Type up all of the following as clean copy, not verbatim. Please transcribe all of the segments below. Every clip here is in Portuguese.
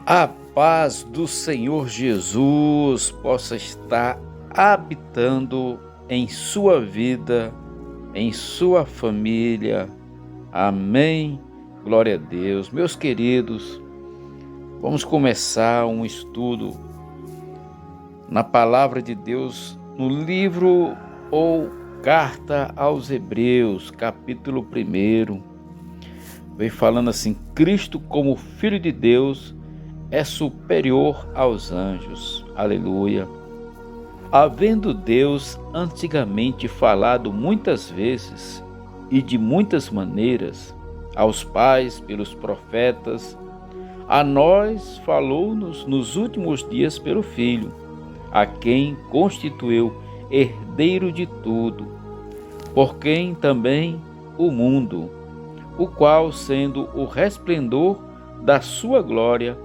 A paz do Senhor Jesus possa estar habitando em sua vida, em sua família. Amém. Glória a Deus. Meus queridos, vamos começar um estudo na palavra de Deus no livro ou carta aos Hebreus, capítulo 1. Vem falando assim: Cristo como Filho de Deus é superior aos anjos. Aleluia. Havendo Deus antigamente falado muitas vezes e de muitas maneiras aos pais pelos profetas, a nós falou-nos nos últimos dias pelo Filho, a quem constituiu herdeiro de tudo, por quem também o mundo, o qual, sendo o resplendor da sua glória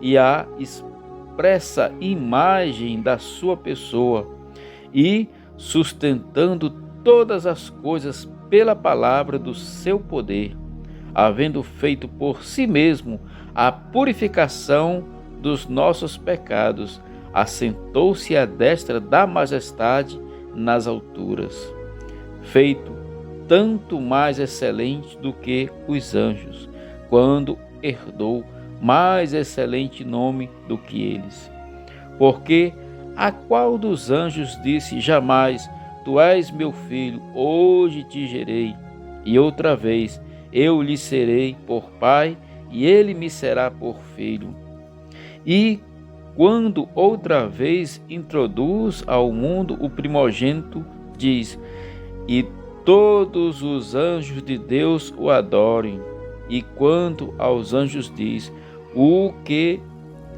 e a expressa imagem da sua pessoa, e sustentando todas as coisas pela palavra do seu poder, havendo feito por si mesmo a purificação dos nossos pecados, assentou-se à destra da majestade nas alturas, feito tanto mais excelente do que os anjos, quando herdou mais excelente nome do que eles. Porque a qual dos anjos disse jamais: Tu és meu filho, hoje te gerei, e outra vez eu lhe serei por pai, e ele me será por filho. E quando outra vez introduz ao mundo o primogênito, diz: E todos os anjos de Deus o adorem. E quanto aos anjos diz: O que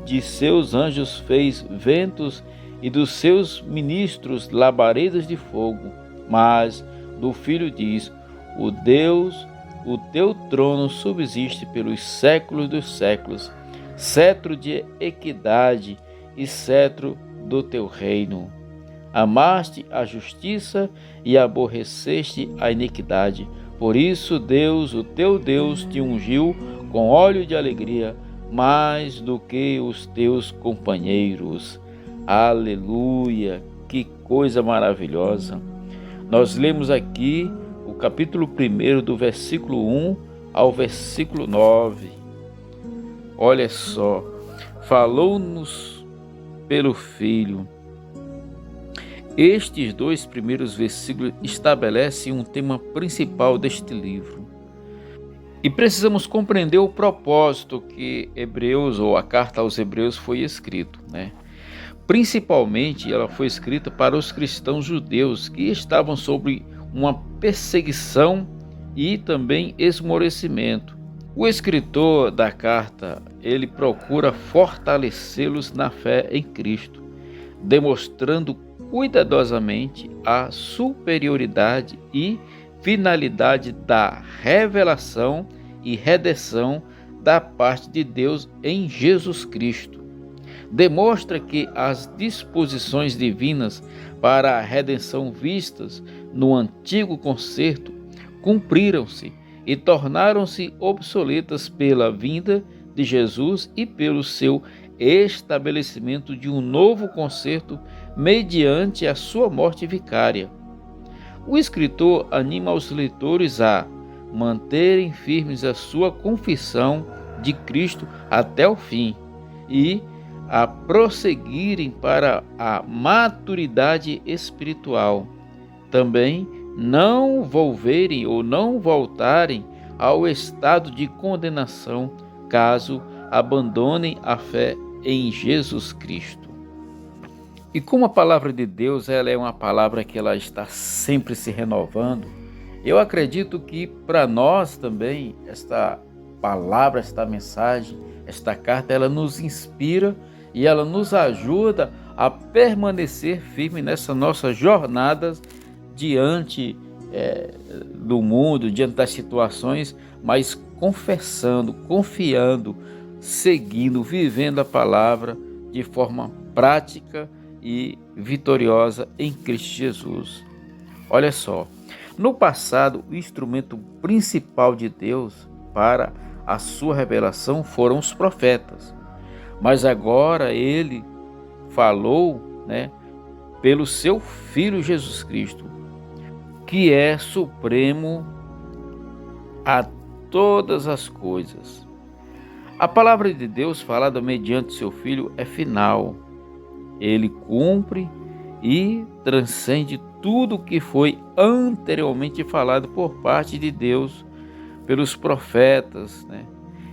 de seus anjos fez ventos e dos seus ministros labaredas de fogo. Mas do Filho diz: O teu trono subsiste pelos séculos dos séculos, cetro de equidade e cetro do teu reino. Amaste a justiça e aborreceste a iniquidade. Por isso Deus, o teu Deus, te ungiu com óleo de alegria, mais do que os teus companheiros. Aleluia! Que coisa maravilhosa! Nós lemos aqui o capítulo 1, do versículo 1 ao versículo 9. Olha só, falou-nos pelo Filho. Estes dois primeiros versículos estabelecem um tema principal deste livro. E precisamos compreender o propósito que Hebreus, ou a carta aos Hebreus, foi escrito, Principalmente, ela foi escrita para os cristãos judeus que estavam sob uma perseguição e também esmorecimento. O escritor da carta, ele procura fortalecê-los na fé em Cristo, demonstrando cuidadosamente a superioridade e finalidade da revelação e redenção da parte de Deus em Jesus Cristo. Demonstra que as disposições divinas para a redenção vistas no antigo concerto cumpriram-se e tornaram-se obsoletas pela vinda de Jesus e pelo seu estabelecimento de um novo concerto mediante a sua morte vicária. O escritor anima os leitores a manterem firmes a sua confissão de Cristo até o fim e a prosseguirem para a maturidade espiritual. Também não volverem ou não voltarem ao estado de condenação caso abandonem a fé em Jesus Cristo. E como a palavra de Deus ela é uma palavra que ela está sempre se renovando, eu acredito que para nós também esta palavra, esta mensagem, esta carta, ela nos inspira e ela nos ajuda a permanecer firme nessa nossa jornada diante do mundo, diante das situações, mas confessando, confiando, seguindo, vivendo a palavra de forma prática e vitoriosa em Cristo Jesus. Olha só, no passado, o instrumento principal de Deus para a sua revelação foram os profetas. mas agora ele falou, pelo seu Filho Jesus Cristo, que é supremo a todas as coisas. A palavra de Deus falada mediante seu Filho é final. Ele cumpre e transcende tudo que foi anteriormente falado por parte de Deus pelos profetas,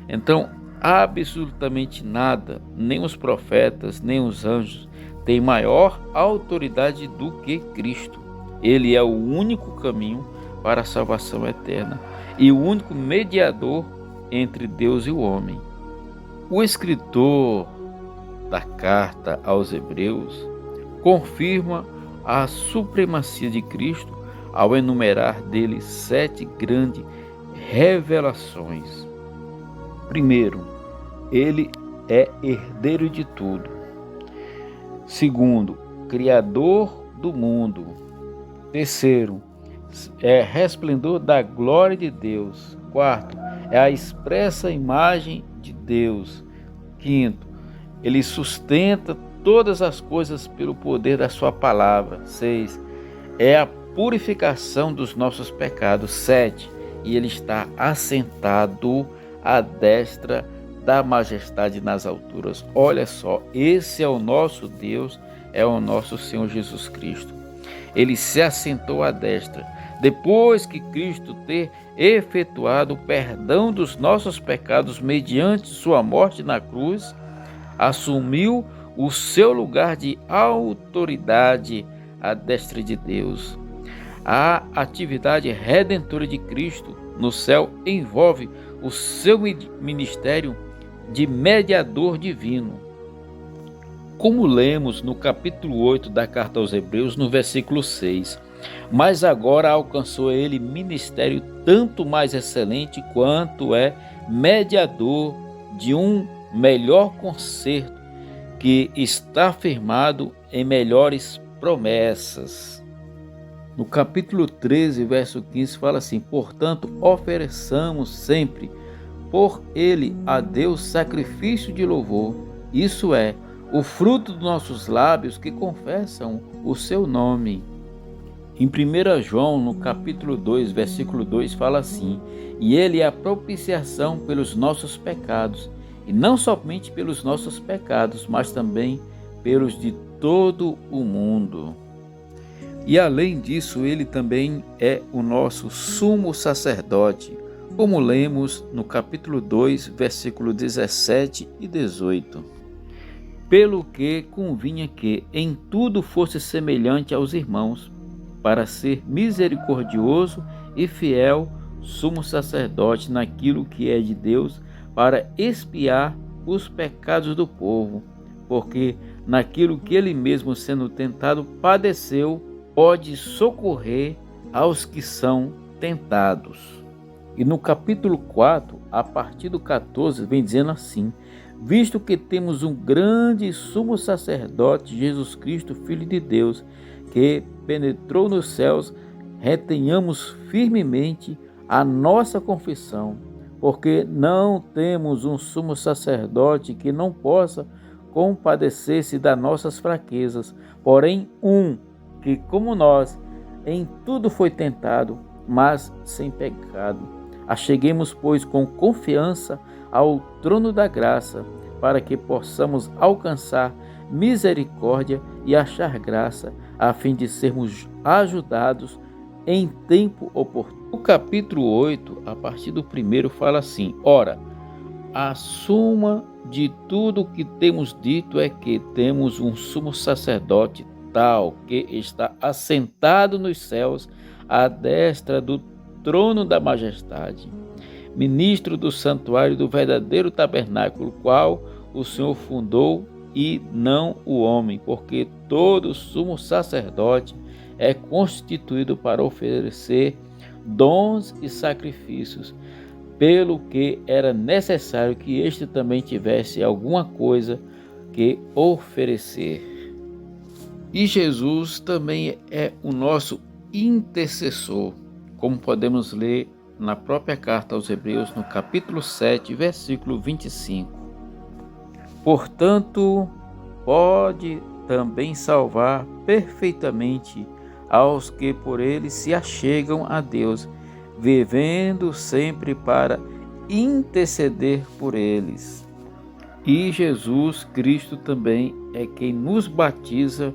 Então, absolutamente nada, nem os profetas, nem os anjos, tem maior autoridade do que Cristo. Ele é o único caminho para a salvação eterna e o único mediador entre Deus e o homem. O escritor da carta aos Hebreus confirma a supremacia de Cristo ao enumerar dele 7 grandes revelações. Primeiro, ele é herdeiro de tudo. Segundo, criador do mundo. Terceiro, é resplendor da glória de Deus. Quarto, é a expressa imagem de Deus. Quinto, ele sustenta todas as coisas pelo poder da sua palavra. 6, é a purificação dos nossos pecados. 7, e ele está assentado à destra da majestade nas alturas. Olha só, esse é o nosso Deus, é o nosso Senhor Jesus Cristo. Ele se assentou à destra, depois que Cristo ter efetuado o perdão dos nossos pecados mediante sua morte na cruz, assumiu o seu lugar de autoridade à destra de Deus. A atividade redentora de Cristo no céu envolve o seu ministério de mediador divino. Como lemos no capítulo 8 da carta aos Hebreus, no versículo 6, mas agora alcançou ele ministério tanto mais excelente quanto é mediador de um melhor concerto que está firmado em melhores promessas. No capítulo 13, verso 15, fala assim: portanto, ofereçamos sempre por ele a Deus sacrifício de louvor, isso é, o fruto dos nossos lábios que confessam o seu nome. Em 1 João, no capítulo 2, versículo 2, fala assim: e ele é a propiciação pelos nossos pecados, e não somente pelos nossos pecados, mas também pelos de todo o mundo. E além disso, ele também é o nosso sumo sacerdote, como lemos no capítulo 2, versículo 17 e 18. Pelo que convinha que em tudo fosse semelhante aos irmãos, para ser misericordioso e fiel sumo sacerdote naquilo que é de Deus, para expiar os pecados do povo, porque naquilo que ele mesmo, sendo tentado, padeceu, pode socorrer aos que são tentados. E no capítulo 4, a partir do 14, vem dizendo assim: visto que temos um grande sumo sacerdote, Jesus Cristo, Filho de Deus, que penetrou nos céus, retenhamos firmemente a nossa confissão, porque não temos um sumo sacerdote que não possa compadecer-se das nossas fraquezas, porém que, como nós, em tudo foi tentado, mas sem pecado. Acheguemos, pois, com confiança ao trono da graça, para que possamos alcançar misericórdia e achar graça, a fim de sermos ajudados em tempo oportuno. O capítulo 8, a partir do 1, fala assim: ora, a suma de tudo o que temos dito é que temos um sumo sacerdote tal que está assentado nos céus à destra do trono da majestade, ministro do santuário do verdadeiro tabernáculo, qual o Senhor fundou e não o homem, porque todo sumo sacerdote é constituído para oferecer dons e sacrifícios, pelo que era necessário que este também tivesse alguma coisa que oferecer. E Jesus também é o nosso intercessor, como podemos ler na própria carta aos Hebreus, no capítulo 7, versículo 25. Portanto, pode também salvar perfeitamente aos que por ele se achegam a Deus, vivendo sempre para interceder por eles. E Jesus Cristo também é quem nos batiza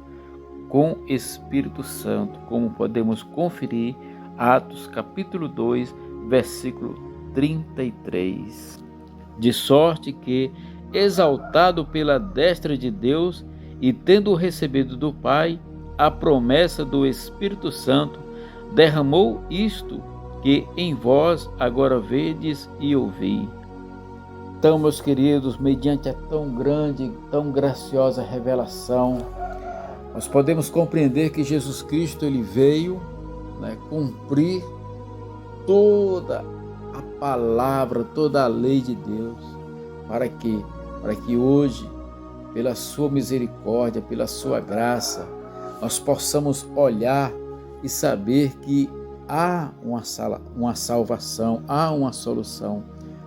com Espírito Santo, como podemos conferir Atos capítulo 2, versículo 33. De sorte que, exaltado pela destra de Deus e tendo recebido do Pai a promessa do Espírito Santo, derramou isto que em vós agora vedes e ouvi. Então, meus queridos, mediante a tão grande, tão graciosa revelação, nós podemos compreender que Jesus Cristo ele veio, cumprir toda a palavra, toda a lei de Deus, para que hoje, pela sua misericórdia, pela sua graça, nós possamos olhar e saber que há uma salvação, há uma solução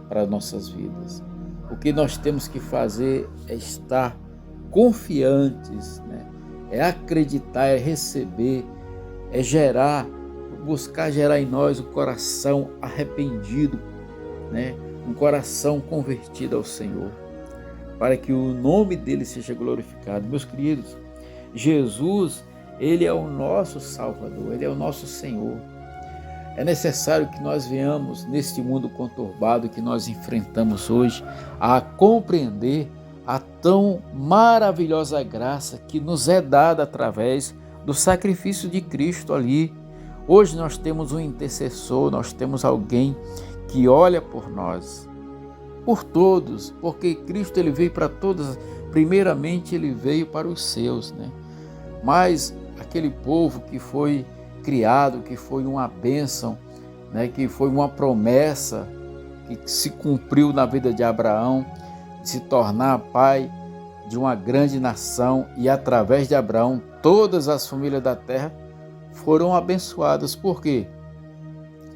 para nossas vidas. O que nós temos que fazer é estar confiantes, é acreditar, é receber, é buscar gerar em nós um coração arrependido, um coração convertido ao Senhor, para que o nome dele seja glorificado. Meus queridos, Jesus, ele é o nosso Salvador, ele é o nosso Senhor. É necessário que nós venhamos neste mundo conturbado que nós enfrentamos hoje a compreender a tão maravilhosa graça que nos é dada através do sacrifício de Cristo ali. Hoje nós temos um intercessor, nós temos alguém que olha por nós, por todos, porque Cristo ele veio para todos. Primeiramente ele veio para os seus, mas aquele povo que foi criado, que foi uma bênção, que foi uma promessa que se cumpriu na vida de Abraão, de se tornar pai de uma grande nação, e através de Abraão todas as famílias da terra foram abençoadas. Por quê?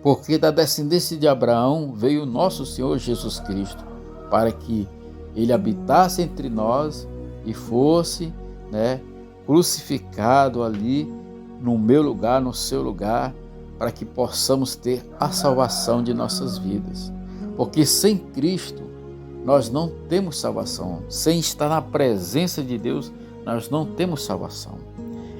Porque da descendência de Abraão veio o nosso Senhor Jesus Cristo, para que ele habitasse entre nós e fosse crucificado ali no meu lugar, no seu lugar, para que possamos ter a salvação de nossas vidas. Porque sem Cristo nós não temos salvação. Sem estar na presença de Deus, nós não temos salvação.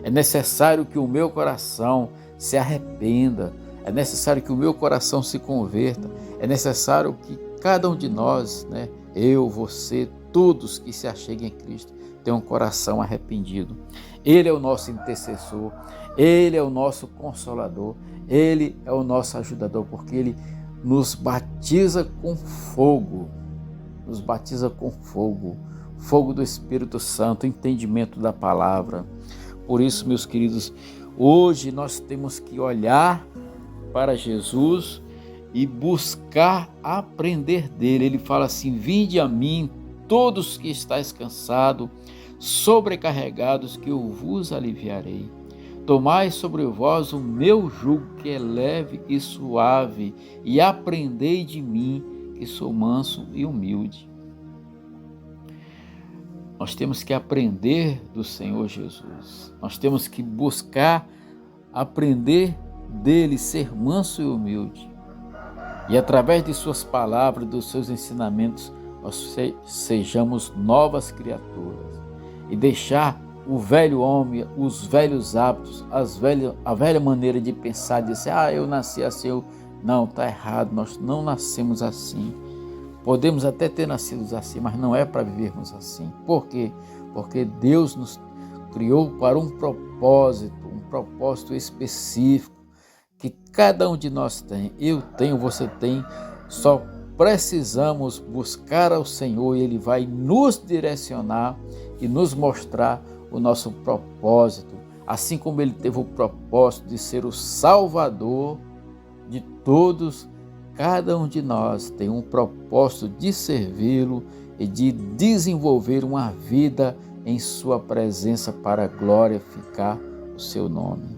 É necessário que o meu coração se arrependa, é necessário que o meu coração se converta, é necessário que cada um de nós, eu, você, todos que se acheguem a Cristo, tenham um coração arrependido. Ele é o nosso intercessor, ele é o nosso consolador, ele é o nosso ajudador, porque ele nos batiza com fogo, fogo do Espírito Santo, entendimento da palavra. Por isso, meus queridos, hoje nós temos que olhar para Jesus e buscar aprender dele. Ele fala assim: vinde a mim todos que estáis cansados, sobrecarregados, que eu vos aliviarei. Tomai sobre vós o meu jugo, que é leve e suave, e aprendei de mim, que sou manso e humilde. Nós temos que aprender do Senhor Jesus. Nós temos que buscar aprender dele, ser manso e humilde. E através de suas palavras, dos seus ensinamentos, nós sejamos novas criaturas. E deixar o velho homem, os velhos hábitos, a velha maneira de pensar, de dizer, eu nasci assim, não, está errado, nós não nascemos assim. Podemos até ter nascido assim, mas não é para vivermos assim. Por quê? Porque Deus nos criou para um propósito específico, que cada um de nós tem, eu tenho, você tem, só precisamos buscar ao Senhor e Ele vai nos direcionar e nos mostrar o nosso propósito, assim como Ele teve o propósito de ser o Salvador de todos. Cada um de nós tem um propósito de servi-lo e de desenvolver uma vida em sua presença para glorificar o seu nome.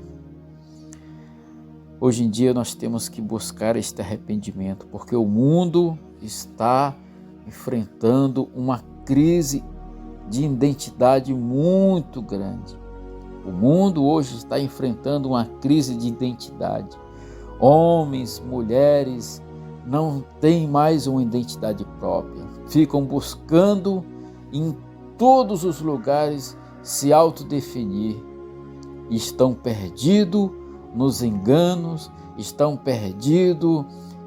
Hoje em dia nós temos que buscar este arrependimento, porque o mundo está enfrentando uma crise de identidade muito grande. O mundo hoje está enfrentando uma crise de identidade. Homens, mulheres não têm mais uma identidade própria. Ficam buscando em todos os lugares se autodefinir. Estão perdidos nos enganos, estão perdidos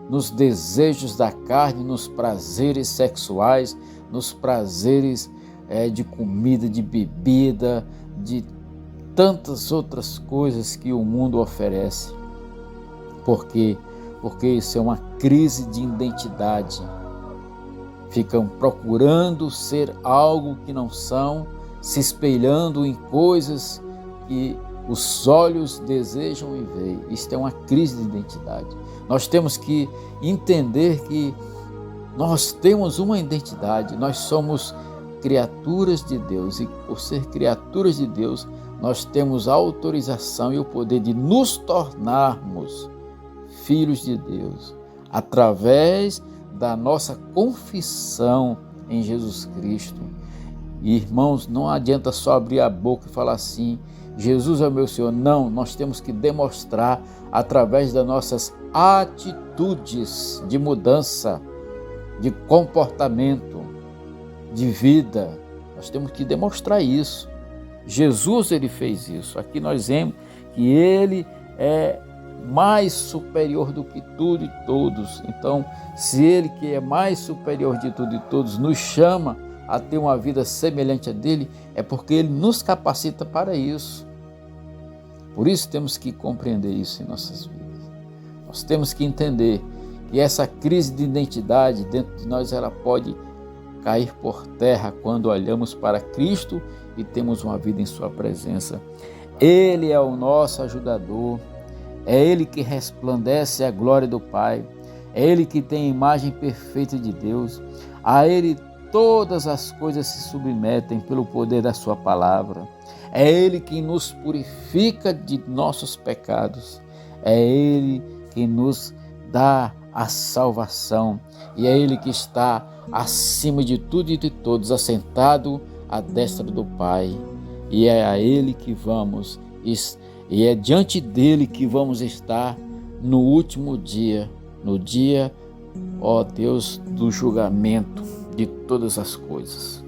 nos desejos da carne, nos prazeres sexuais, nos prazeres de comida, de bebida, de tantas outras coisas que o mundo oferece. Por quê? Porque isso é uma crise de identidade. Ficam procurando ser algo que não são, se espelhando em coisas que os olhos desejam e veem. Isto é uma crise de identidade. Nós temos que entender que nós temos uma identidade, nós somos criaturas de Deus e por ser criaturas de Deus, nós temos a autorização e o poder de nos tornarmos filhos de Deus através da nossa confissão em Jesus Cristo. E, irmãos, não adianta só abrir a boca e falar assim, Jesus é o meu Senhor. Não, nós temos que demonstrar através das nossas atitudes de mudança, de comportamento, de vida. Nós temos que demonstrar isso. Jesus, ele fez isso. Aqui nós vemos que ele é mais superior do que tudo e todos. Então, se ele, que é mais superior de tudo e todos, nos chama a ter uma vida semelhante a dele, é porque ele nos capacita para isso. Por isso temos que compreender isso em nossas vidas. Nós temos que entender que essa crise de identidade dentro de nós, ela pode cair por terra quando olhamos para Cristo e temos uma vida em sua presença. Ele é o nosso ajudador, é Ele que resplandece a glória do Pai, é Ele que tem a imagem perfeita de Deus, a Ele todas as coisas se submetem pelo poder da sua palavra, é Ele que nos purifica de nossos pecados, é Ele que nos dá a salvação e é Ele que está acima de tudo e de todos, assentado à destra do Pai, e é a Ele que vamos, e é diante dele que vamos estar no último dia, no dia, ó Deus, do julgamento de todas as coisas.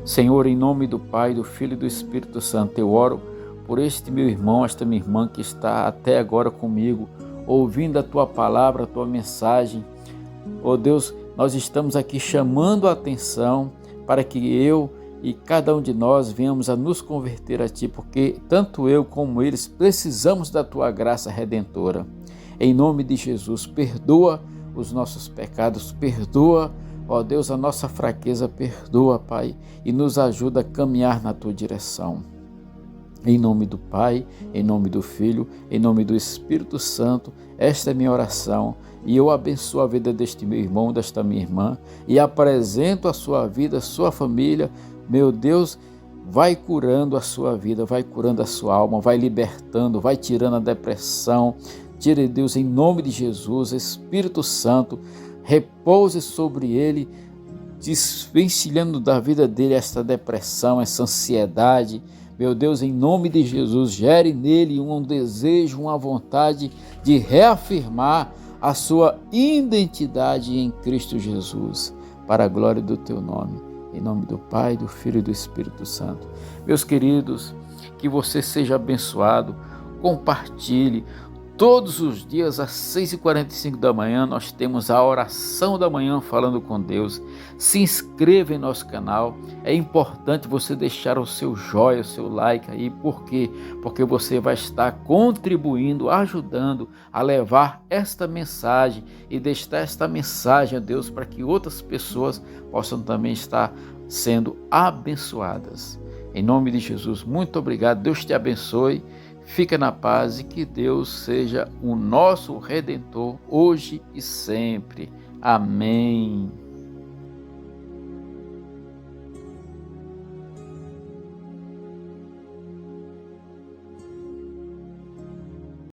Senhor, em nome do Pai, do Filho e do Espírito Santo, eu oro por este meu irmão, esta minha irmã que está até agora comigo, ouvindo a Tua palavra, a Tua mensagem. Ó Deus, nós estamos aqui chamando a atenção para que eu e cada um de nós venhamos a nos converter a Ti, porque tanto eu como eles precisamos da Tua graça redentora. Em nome de Jesus, perdoa os nossos pecados, perdoa, ó Deus, a nossa fraqueza, perdoa, Pai, e nos ajuda a caminhar na Tua direção. Em nome do Pai, em nome do Filho, em nome do Espírito Santo, esta é minha oração, e eu abençoo a vida deste meu irmão, desta minha irmã, e apresento a sua vida, a sua família. Meu Deus, vai curando a sua vida, vai curando a sua alma, vai libertando, vai tirando a depressão. Tire, Deus, em nome de Jesus, Espírito Santo, repouse sobre ele, desvencilhando da vida dele esta depressão, essa ansiedade. Meu Deus, em nome de Jesus, gere nele um desejo, uma vontade de reafirmar a sua identidade em Cristo Jesus, para a glória do Teu nome. Em nome do Pai, do Filho e do Espírito Santo. Meus queridos, que você seja abençoado, compartilhe. Todos os dias às 6h45 da manhã nós temos a oração da manhã falando com Deus. Se inscreva em nosso canal. É importante você deixar o seu joinha, o seu like aí. Por quê? Porque você vai estar contribuindo, ajudando a levar esta mensagem e deixar esta mensagem a Deus para que outras pessoas possam também estar sendo abençoadas. Em nome de Jesus, muito obrigado. Deus te abençoe. Fica na paz e que Deus seja o nosso Redentor hoje e sempre. Amém.